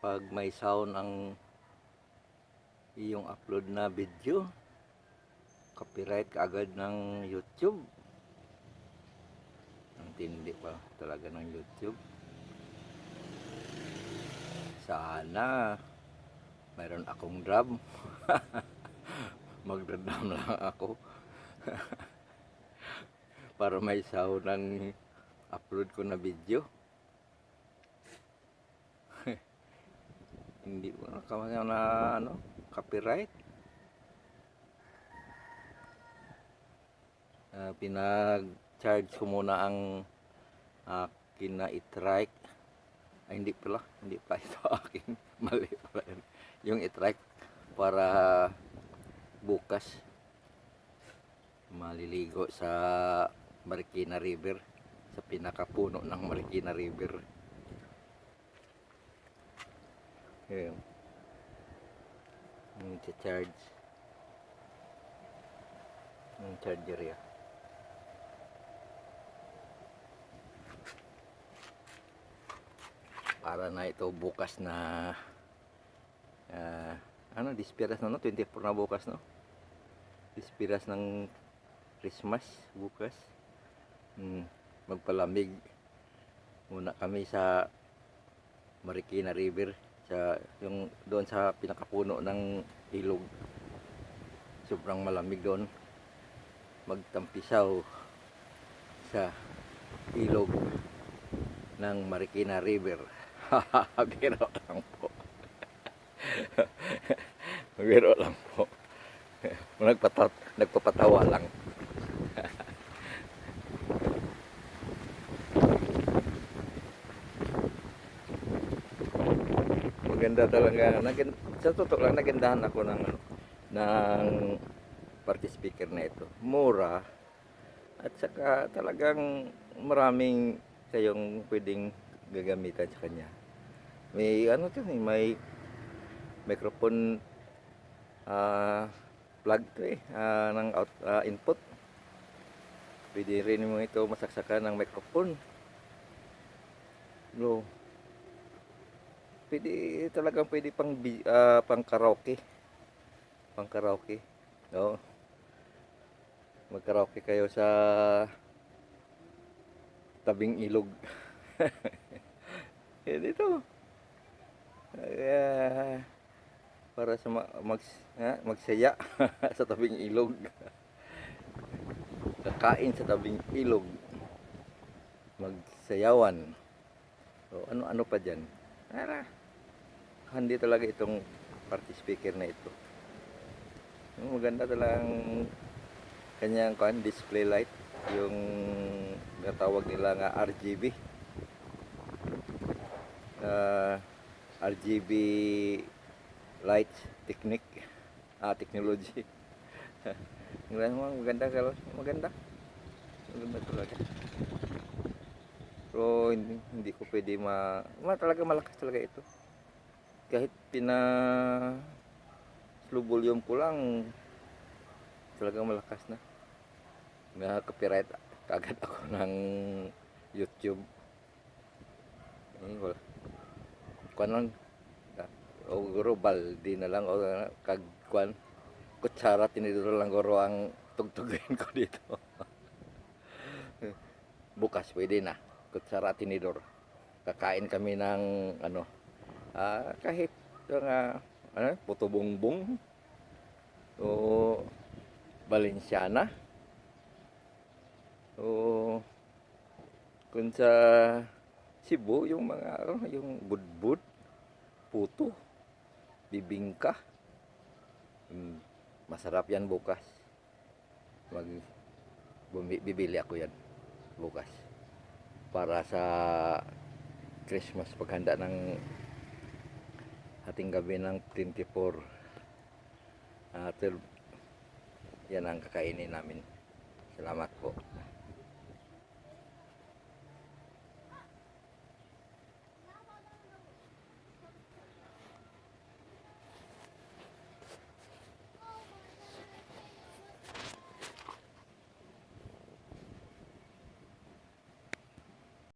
pag may sound ang iyong upload na video, copyright kaagad ng YouTube. Ang tindi pa talaga ng YouTube. Sana mayroon akong drum. Magdadam lang ako para may sound ng upload ko na video. Hindi mo nakamaya na copyright. Pinag-charge ko muna ang akin na i-trike. Ay, hindi pala ito akin. Mali pala yun. Yung i-trike para bukas maliligo sa Marikina River, sa pinakapuno ng Marikina River. Ayan. I-charge yung charger yan. Para na ito bukas na dispiras na 24 na bukas, no? Dispiras ng Christmas bukas. Magpalamig muna kami sa Marikina River, yung doon sa pinakapuno ng ilog. Sobrang malamig doon. Magtampisaw sa ilog ng Marikina River. Biro lang po. Biro lang po. Nagpapatawa lang. Maganda talaga. Sa totoo lang, nagandahan ako ng party speaker na ito. Mura. At saka talagang maraming kayong pwedeng gagamitan sa kanya. May may microphone plug to ng input. Pwede rin mo ito masaksakan ng microphone. No. Pwede pang karaoke. Pang karaoke. No. Mag-karaoke kayo sa tabing ilog. Dito. Para sa magsaya sa tabing ilog. Kakain sa tabing ilog. Magsayawan. So, ano pa dyan? Handi talaga itong party speaker na ito. Maganda talagang kanyang display light, yung natawag nila nga RGB. RGB light technology. Maganda talaga. Pero hindi ko pwede talaga malakas talaga ito. Kahit slow volume ko lang, talagang malakas na. Copyright kagad ako ng YouTube. Wala. Kuan lang. O guro baldi na lang o kutsara tinidor lang guro ang tugtugin ko dito. Bukas pwede na. Kutsara tinidor. Kakain kami ng kahit puto bongbong o Valenciana o kung sa Cebu yung yung budbud, puto, bibingka. Masarap yan bukas. Bibili ako yan bukas para sa Christmas, paghanda ng ating gabi ng 24. Yan ang kakainin namin. Salamat po.